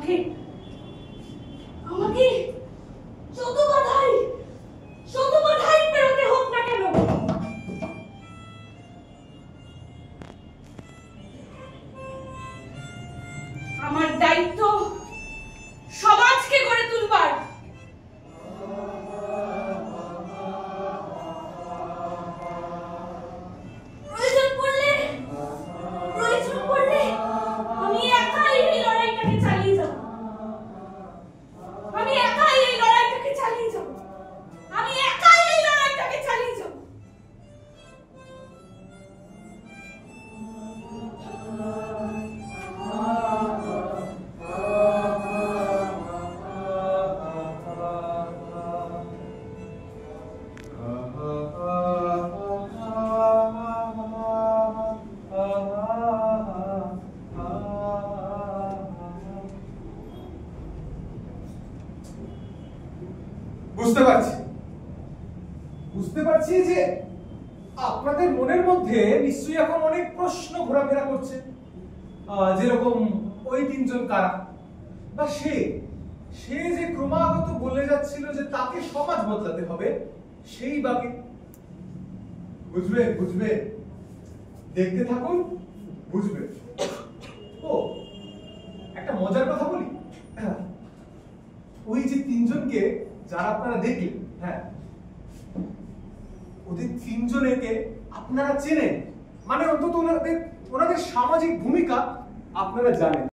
আমাকে আমাকে শত বাধাই পেরোতে হোক না কেন, আমার দায়িত্ব সমাজকে গড়ে তুলবার। প্রয়োজন পড়লে আমি একাই এই লড়াইটাকে চালিয়ে যাব। আমি একাই এই লড়াইটাকে চালিয়ে যাব। বুঝতে পারছি যে আপনাদের মনের মধ্যে নিশ্চয়ই এখন অনেক প্রশ্ন ঘোরাফেরা করছে, যেরকম ওই তিনজন কারা, বা সে যে ক্রমাগত বলে যাচ্ছিল যে তাকে সমাজ বদলাতে হবে, সেই বাকি বুঝবে দেখতে থাকুন, বুঝবে। ও একটা মজার কথা বলি, ওই যে তিনজনকে যারা আপনারা দেখলেন, হ্যাঁ, ওদের তিনজনকে আপনারা চেনেন, মানে অন্তত ওনাদের সামাজিক ভূমিকা আপনারা জানেন।